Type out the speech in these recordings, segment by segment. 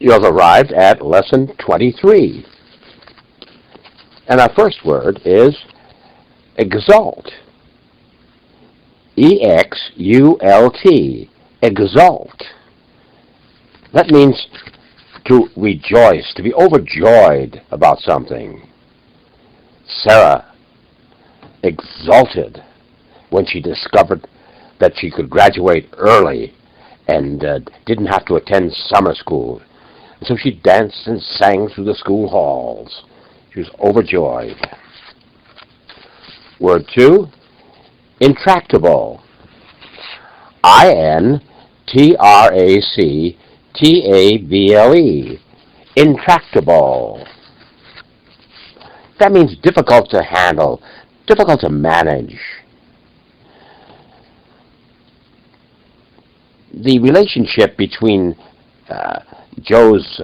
You have arrived at lesson 23. And our first word is exalt. E-X-U-L-T. Exalt. That means to rejoice, to be overjoyed about something. Sarah exulted when she discovered that she could graduate early and didn't have to attend summer school. And so she danced and sang through the school halls. She was overjoyed. Word 2, intractable. I-N-T-R-A-C-T-A-B-L-E. Intractable. That means difficult to handle, difficult to manage. The relationship between Joe's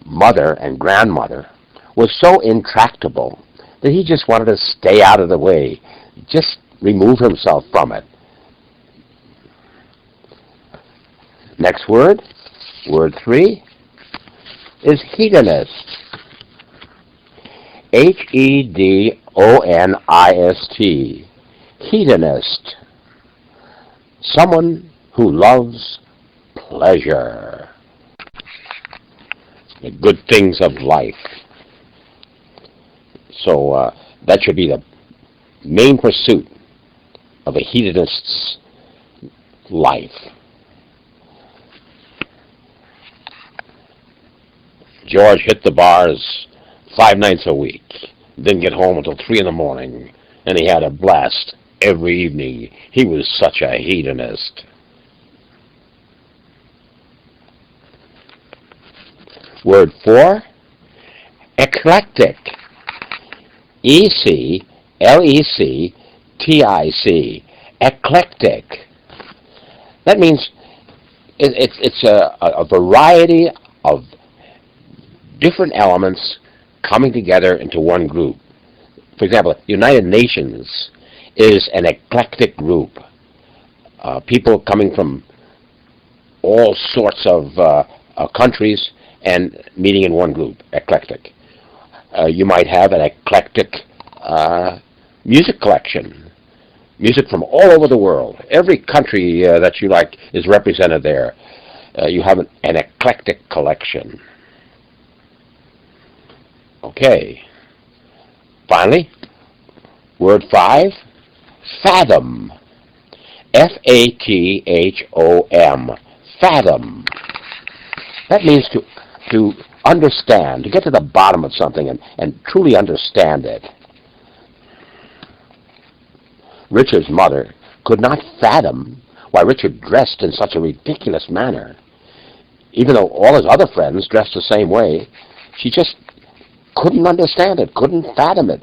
mother and grandmother was so intractable that he just wanted to stay out of the way, just remove himself from it. Next word, word 3, is hedonist. H-E-D-O-N-I-S-T. Hedonist. Someone who loves pleasure. The good things of life. So that should be the main pursuit of a hedonist's life. George hit the bars 5 nights a week. Didn't get home until 3 in the morning, and he had a blast every evening. He was such a hedonist. Word 4, eclectic. E-C-L-E-C-T-I-C. Eclectic. That means it's a variety of different elements coming together into one group. For example, the United Nations is an eclectic group. People coming from all sorts of countries and meeting in one group, eclectic. You might have an eclectic music collection. Music from all over the world. Every country that you like is represented there. You have an eclectic collection. Okay. Finally, word 5, fathom. F-A-T-H-O-M. Fathom. That means to understand, to get to the bottom of something and truly understand it. Richard's mother could not fathom why Richard dressed in such a ridiculous manner. Even though all his other friends dressed the same way, she just couldn't understand it, couldn't fathom it.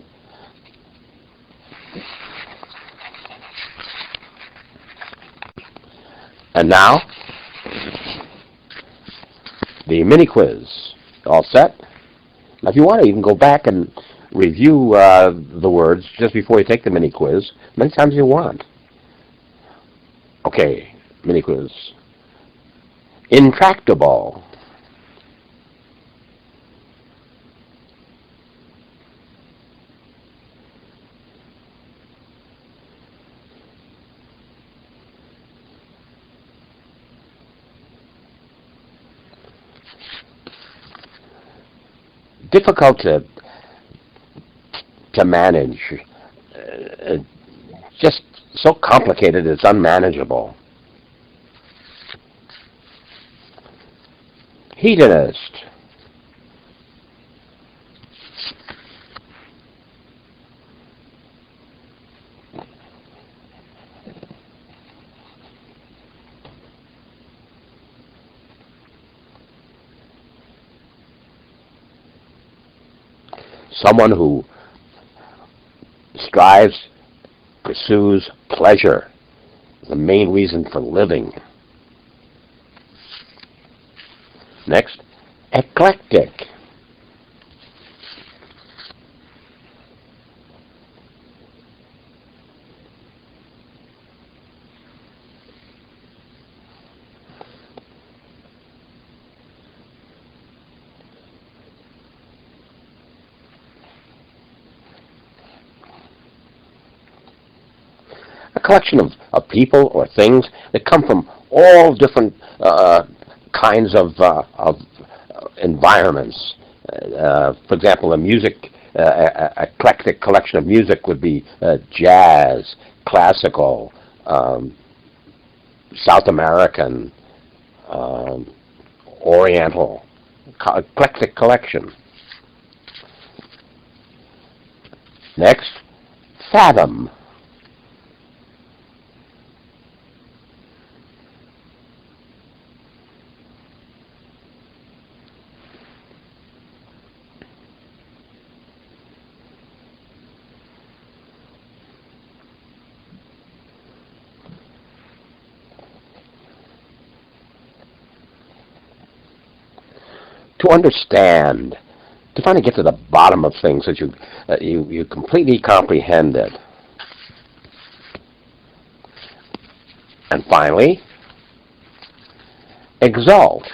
And now, the mini quiz. All set? Now, if you want to, you can go back and review the words just before you take the mini quiz, many times you want. Okay, mini quiz. Intractable. Difficult to manage. Just so complicated it's unmanageable. Hedonist. Someone who strives, pursues pleasure, the main reason for living. Next, eclectic. collection of people or things that come from all different kinds of environments. For example, a music, eclectic collection of music would be jazz, classical, South American, Oriental, eclectic collection. Next, fathom. To understand, to finally get to the bottom of things that you completely comprehend it. And finally, exalt.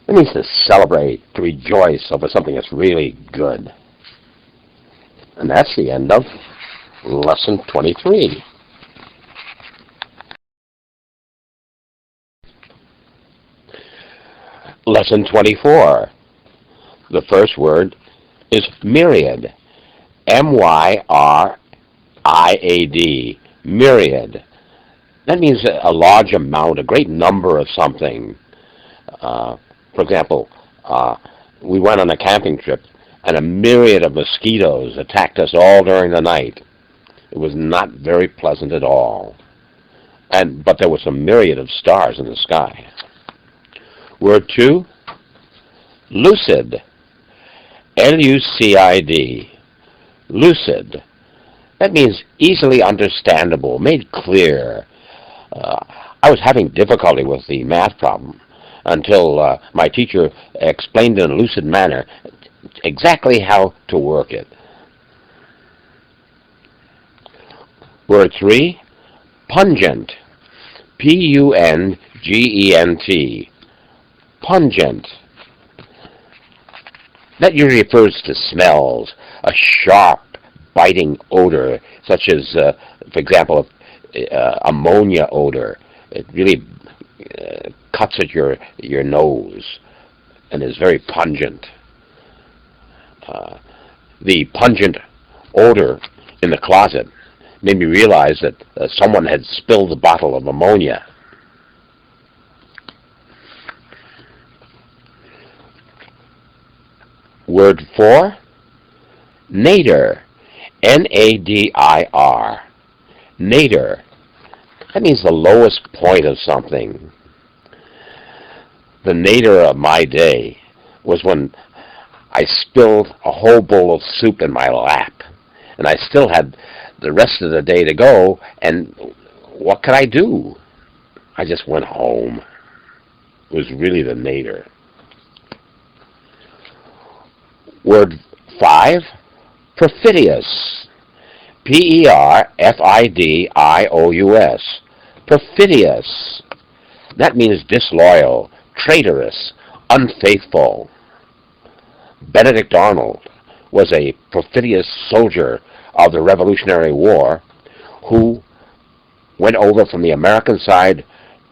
It means to celebrate, to rejoice over something that's really good. And that's the end of Lesson 23. Lesson 24. The first word is myriad. M-Y-R-I-A-D. Myriad. That means a large amount, a great number of something. For example, we went on a camping trip, and a myriad of mosquitoes attacked us all during the night. It was not very pleasant at all. But there was a myriad of stars in the sky. Word 2, lucid. L-U-C-I-D. Lucid. That means easily understandable, made clear. I was having difficulty with the math problem until my teacher explained in a lucid manner exactly how to work it. Word 3, pungent. P-U-N-G-E-N-T. Pungent. That usually refers to smells, a sharp, biting odor, such as, for example, ammonia odor. It really cuts at your nose and is very pungent. The pungent odor in the closet made me realize that someone had spilled a bottle of ammonia. Word 4, nadir. N-A-D-I-R. Nadir. That means the lowest point of something. The nadir of my day was when I spilled a whole bowl of soup in my lap. And I still had the rest of the day to go, and what could I do? I just went home. It was really the nadir. Word 5, perfidious. P-E-R-F-I-D-I-O-U-S. Perfidious. That means disloyal, traitorous, unfaithful. Benedict Arnold was a perfidious soldier of the Revolutionary War who went over from the American side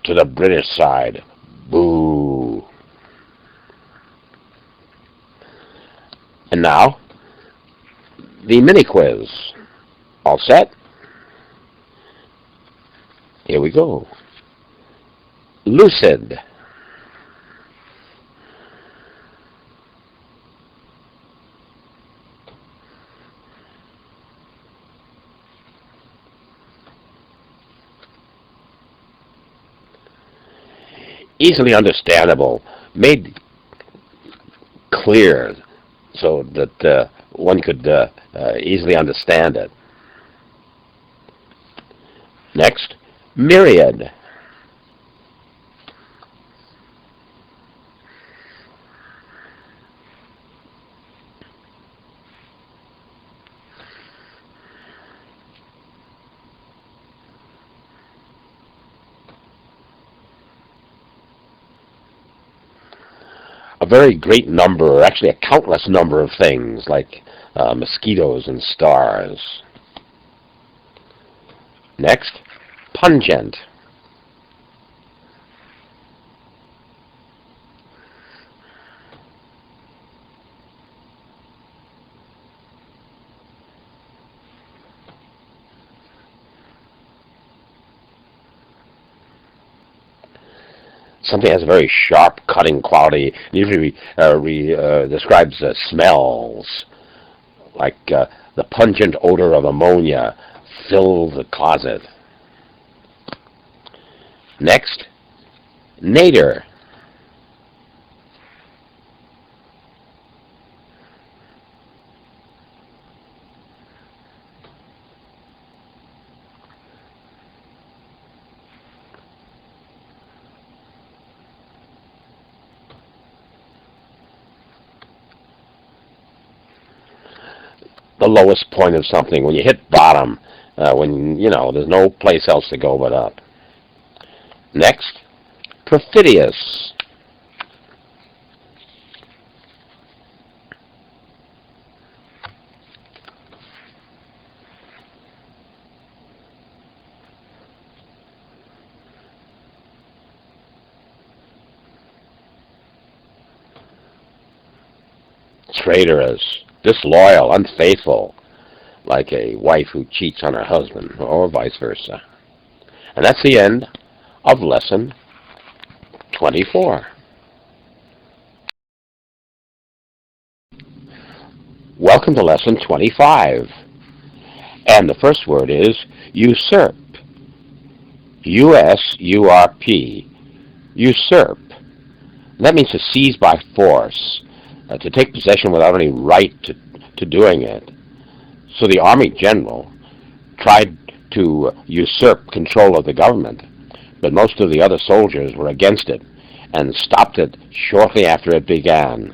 to the British side. Boo. And now, the mini quiz. All set? Here we go. Lucid. Easily understandable, made clear so that one could easily understand it. Next, myriad. A very great number, or actually a countless number of things, like mosquitoes and stars. Next, pungent. Something has a very sharp, cutting quality. Usually describes smells, like the pungent odor of ammonia fills the closet. Next, nadir. The lowest point of something, when you hit bottom, when, there's no place else to go but up. Next, perfidious. Traitorous. Disloyal, unfaithful, like a wife who cheats on her husband, or vice versa. And that's the end of Lesson 24. Welcome to Lesson 25. And the first word is usurp. U-S-U-R-P. Usurp. That means to seize by force. To take possession without any right to doing it. So the Army General tried to usurp control of the government, but most of the other soldiers were against it and stopped it shortly after it began.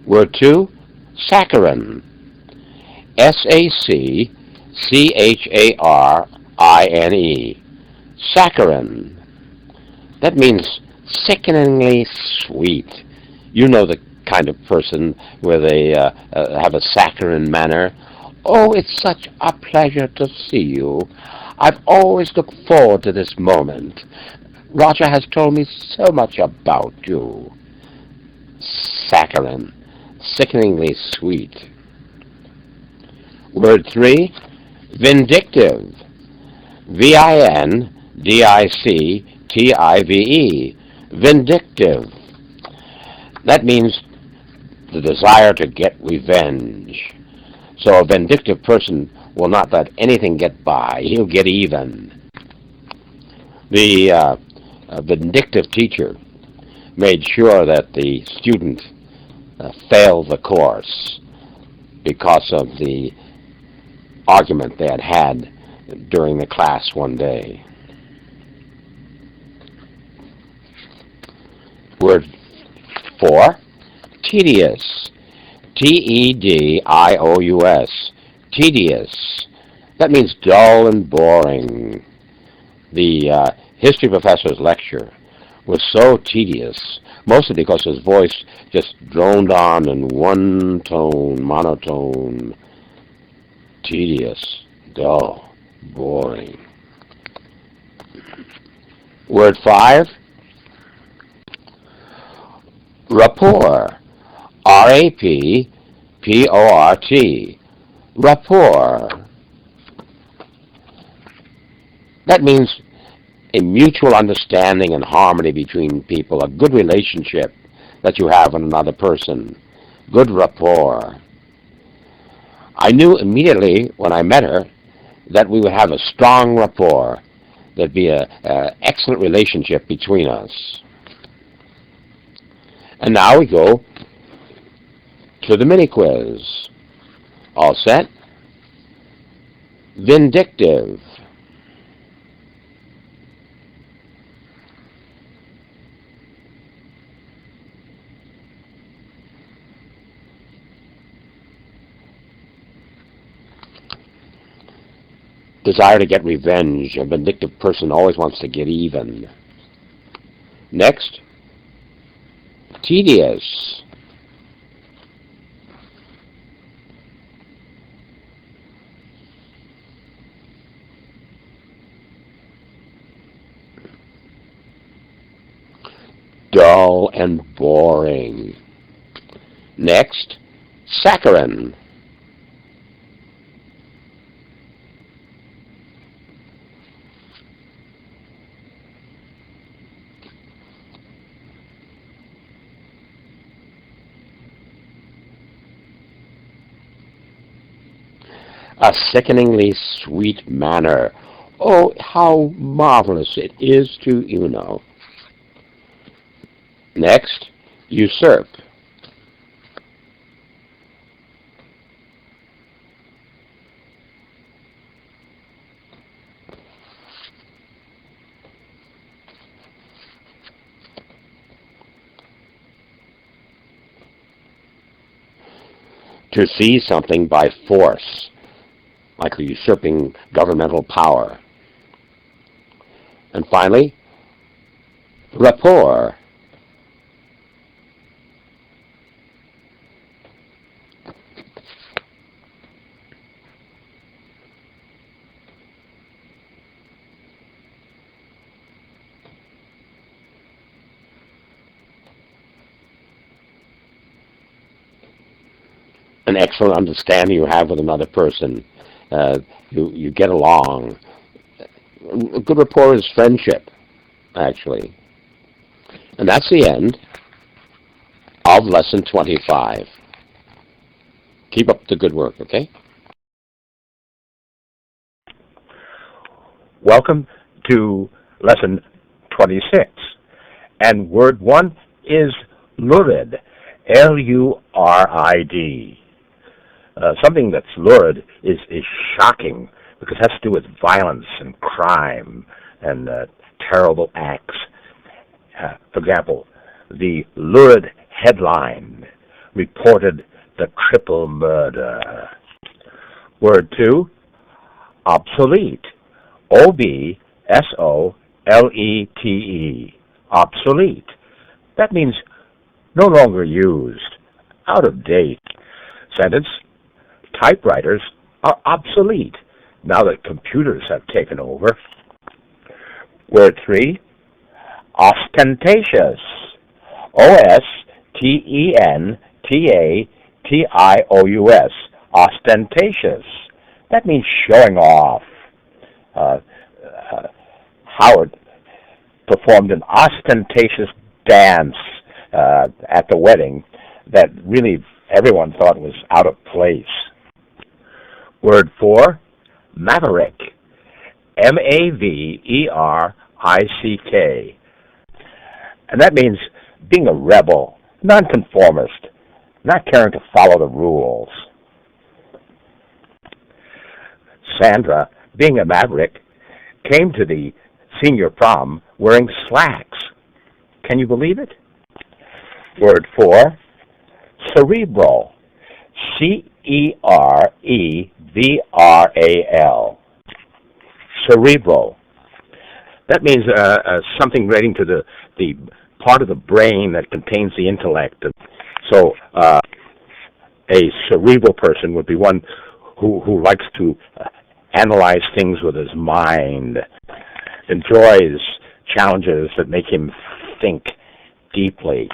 Word 2, saccharine. S-A-C-C-H-A-R-I-N-E. Saccharine. That means sickeningly sweet. You know the kind of person where they have a saccharine manner. Oh, it's such a pleasure to see you. I've always looked forward to this moment. Roger has told me so much about you. Saccharine. Sickeningly sweet. Word 3, vindictive. V-I-N-D-I-C-T-I-V-E. Vindictive. That means the desire to get revenge. So a vindictive person will not let anything get by. He'll get even. The vindictive teacher made sure that the student failed the course because of the argument they had had during the class one day. Word 4, tedious. T-E-D-I-O-U-S. Tedious. That means dull and boring. The history professor's lecture was so tedious, mostly because his voice just droned on in one tone, monotone. Tedious, dull, boring. Word 5, rapport. R-A-P-P-O-R-T. Rapport. That means a mutual understanding and harmony between people, a good relationship that you have with another person. Good rapport. I knew immediately when I met her that we would have a strong rapport. There'd be an excellent relationship between us. And now we go to the mini quiz. All set? Vindictive. Desire to get revenge. A vindictive person always wants to get even. Next, tedious. Dull and boring. Next, saccharine. A sickeningly sweet manner. Oh, how marvelous it is to you know. Next, usurp. To seize something by force, like usurping governmental power. And finally, rapport. An excellent understanding you have with another person. You get along. A good rapport is friendship, actually. And that's the end of Lesson 25. Keep up the good work, okay? Welcome to Lesson 26. And word 1 is lurid, L-U-R-I-D. Something that's lurid is shocking because it has to do with violence and crime and terrible acts. For example, the lurid headline reported the triple murder. Word 2, obsolete, O-B-S-O-L-E-T-E, obsolete. That means no longer used, out of date. Sentence, typewriters are obsolete now that computers have taken over. Word 3, ostentatious, O-S-T-E-N-T-A-T-I-O-U-S, ostentatious. That means showing off. Howard performed an ostentatious dance at the wedding that really everyone thought was out of place. Word 4, maverick, M-A-V-E-R-I-C-K. And that means being a rebel, nonconformist, not caring to follow the rules. Sandra, being a maverick, came to the senior prom wearing slacks. Can you believe it? Word 4, cerebral, C-E-R-E-V-R-A-L, cerebral. That means something relating to the part of the brain that contains the intellect. So a cerebral person would be one who likes to analyze things with his mind, enjoys challenges that make him think deeply.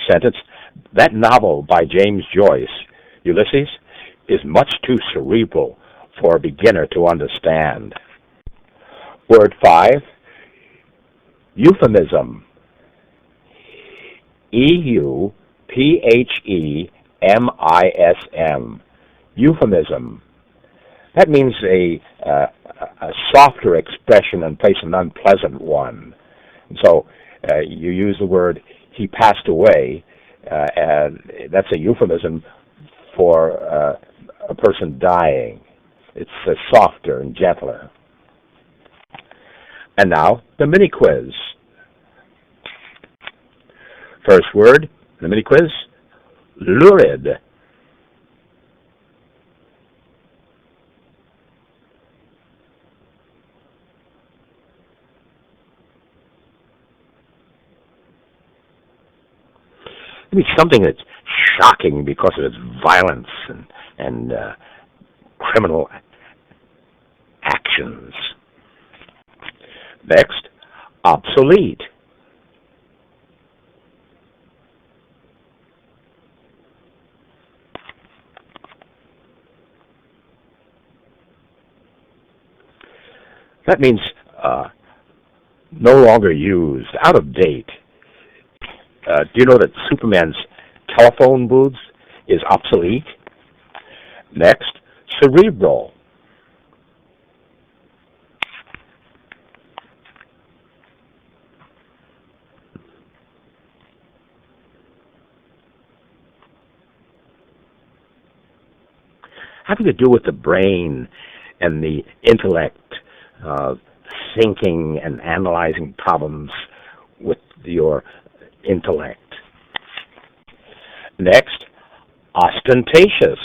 Sentence, that novel by James Joyce, Ulysses, is much too cerebral for a beginner to understand. Word 5, euphemism, E-U-P-H-E-M-I-S-M, euphemism. That means a softer expression in place of an unpleasant one. And so you use the word, he passed away, and that's a euphemism for a person dying. It's softer and gentler. And now, the mini quiz. First word, the mini quiz, lurid. It means something that's shocking because of its violence and criminal actions. Next, obsolete. That means no longer used, out of date. Do you know that Superman's telephone booth is obsolete? Next, cerebral. Having to do with the brain and the intellect, thinking and analyzing problems with your intellect. Next, ostentatious.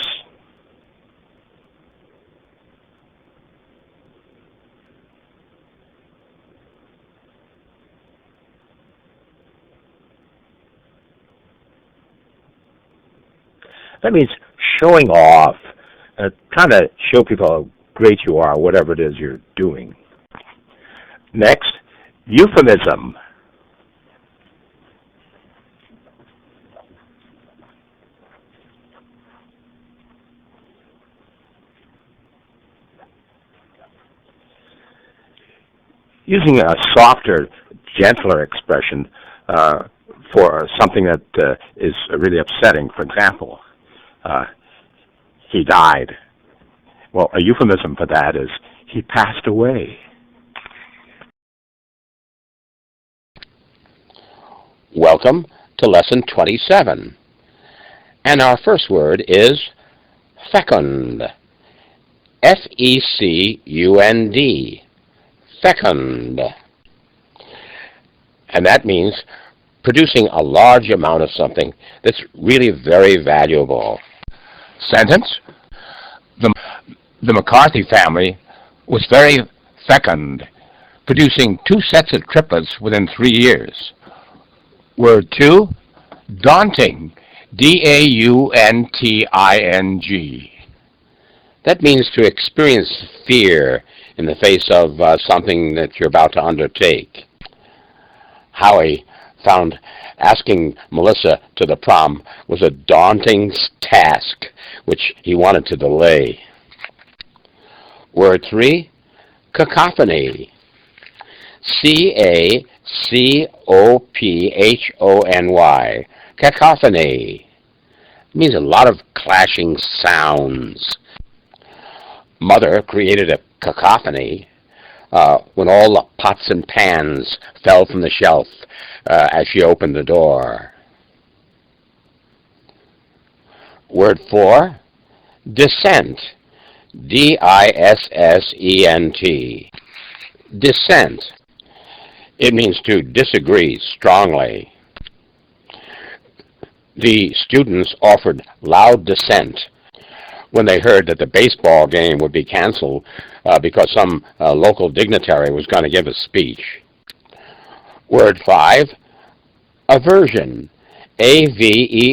That means showing off, trying to show people how great you are, whatever it is you're doing. Next, euphemism. Using a softer, gentler expression for something that is really upsetting. For example, he died. Well, a euphemism for that is he passed away. Welcome to Lesson 27. And our first word is fecund. F-E-C-U-N-D. Fecund. And that means producing a large amount of something that's really very valuable. Sentence: the McCarthy family was very fecund, producing 2 sets of triplets within 3 years. Word 2, daunting. D-A-U-N-T-I-N-G. That means to experience fear in the face of something that you're about to undertake. Howie found asking Melissa to the prom was a daunting task, which he wanted to delay. Word 3, cacophony. C-A-C-O-P-H-O-N-Y. Cacophony. It means a lot of clashing sounds. Mother created a cacophony when all the pots and pans fell from the shelf as she opened the door. Word 4, dissent. D-I-S-S-E-N-T. Dissent. It means to disagree strongly. The students offered loud dissent when they heard that the baseball game would be canceled because some local dignitary was going to give a speech. Word 5, aversion. A-V-E-R-S-I-O-N.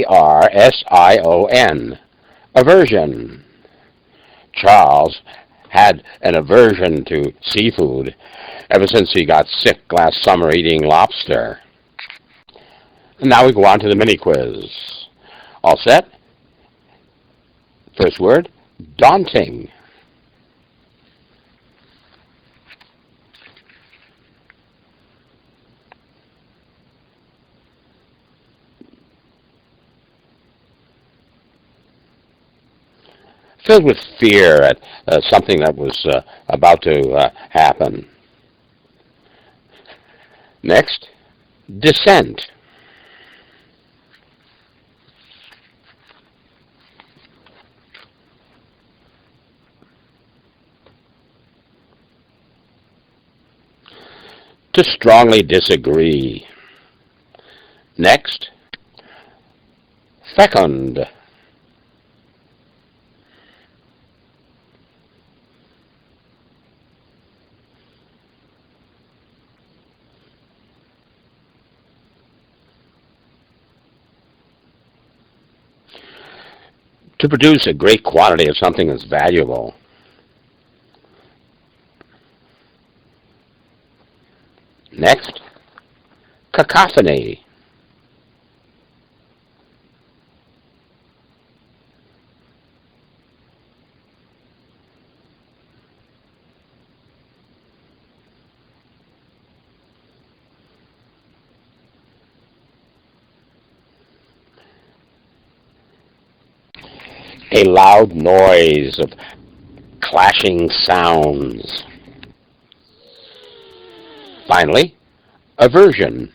Aversion. Charles had an aversion to seafood ever since he got sick last summer eating lobster. And now we go on to the mini quiz. All set? First word, daunting. Filled with fear at something that was about to happen. Next, dissent. To strongly disagree. Next, fecund. To produce a great quantity of something that's valuable. Next, cacophony. A loud noise of clashing sounds. Finally, aversion.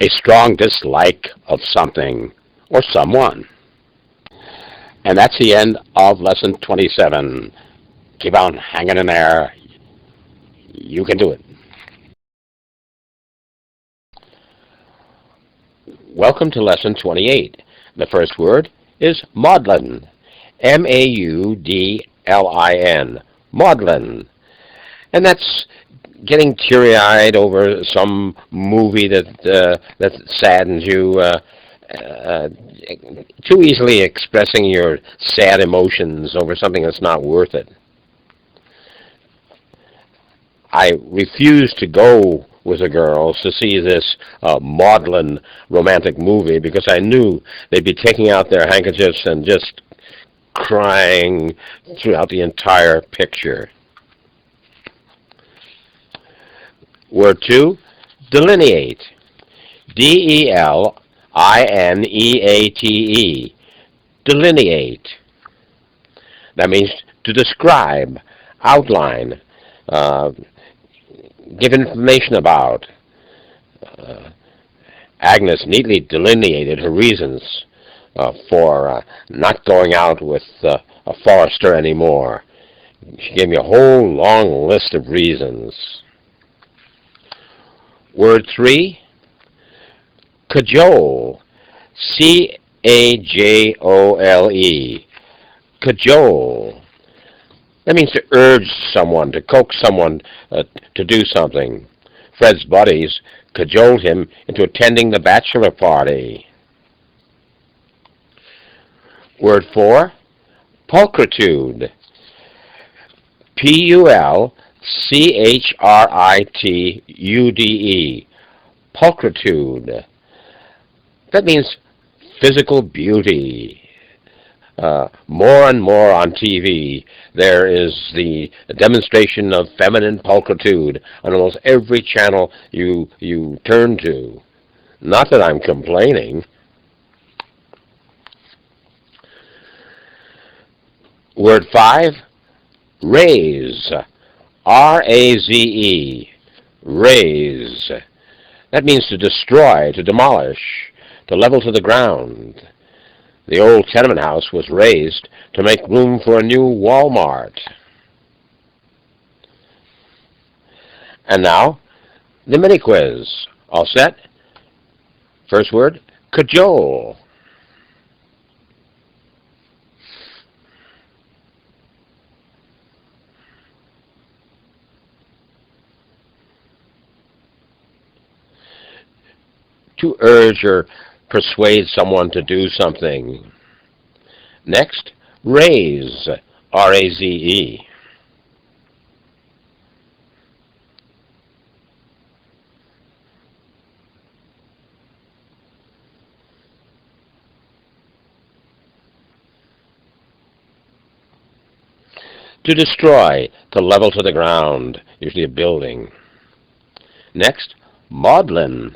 A strong dislike of something or someone. And that's the end of lesson 27. Keep on hanging in there. You can do it. Welcome to lesson 28. The first word is maudlin. M-A-U-D-L-I-N. Maudlin. And that's getting teary-eyed over some movie that saddens you, too easily expressing your sad emotions over something that's not worth it. I refused to go with the girls to see this maudlin romantic movie because I knew they'd be taking out their handkerchiefs and just crying throughout the entire picture. Word 2, delineate. D-E-L-I-N-E-A-T-E. Delineate. That means to describe, outline, give information about. Agnes neatly delineated her reasons for not going out with a Forrester anymore. She gave me a whole long list of reasons. Word 3, cajole. C-A-J-O-L-E. Cajole. That means to urge someone, to coax someone to do something. Fred's buddies cajoled him into attending the bachelor party. Word 4, pulchritude. P-U-L-C-H-R-I-T-U-D-E. Pulchritude. That means physical beauty. More and more on TV, there is the demonstration of feminine pulchritude on almost every channel you turn to. Not that I'm complaining. Word 5, raze. R-A-Z-E. Raze. That means to destroy, to demolish, to level to the ground. The old tenement house was razed to make room for a new Walmart. And now, the mini quiz. All set? First word, cajole. To urge or persuade someone to do something. Next, raze. R-A-Z-E. To destroy, to level to the ground, usually a building. Next, maudlin.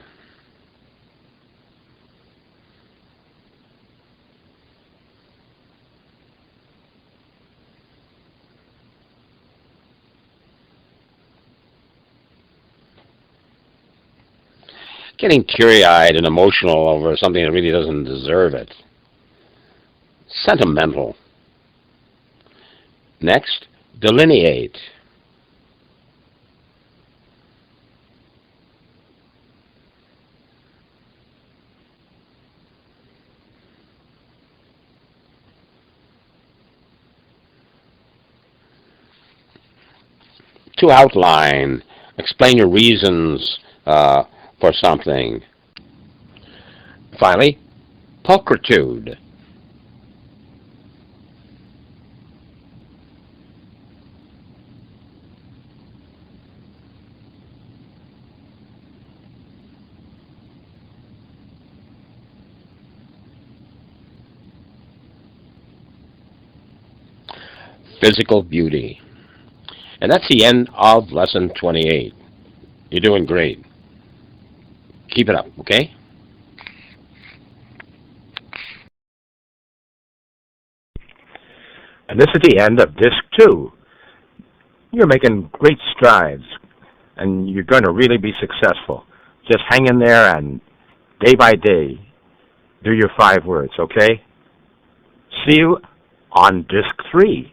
getting teary-eyed and emotional over something that really doesn't deserve it. Sentimental. Next, delineate. To outline, explain your reasons for something. Finally, pulchritude. Physical beauty. And that's the end of Lesson 28. You're doing great. Keep it up, okay? And this is the end of Disc 2. You're making great strides, and you're going to really be successful. Just hang in there and day by day, do your 5 words, okay? See you on Disc 3.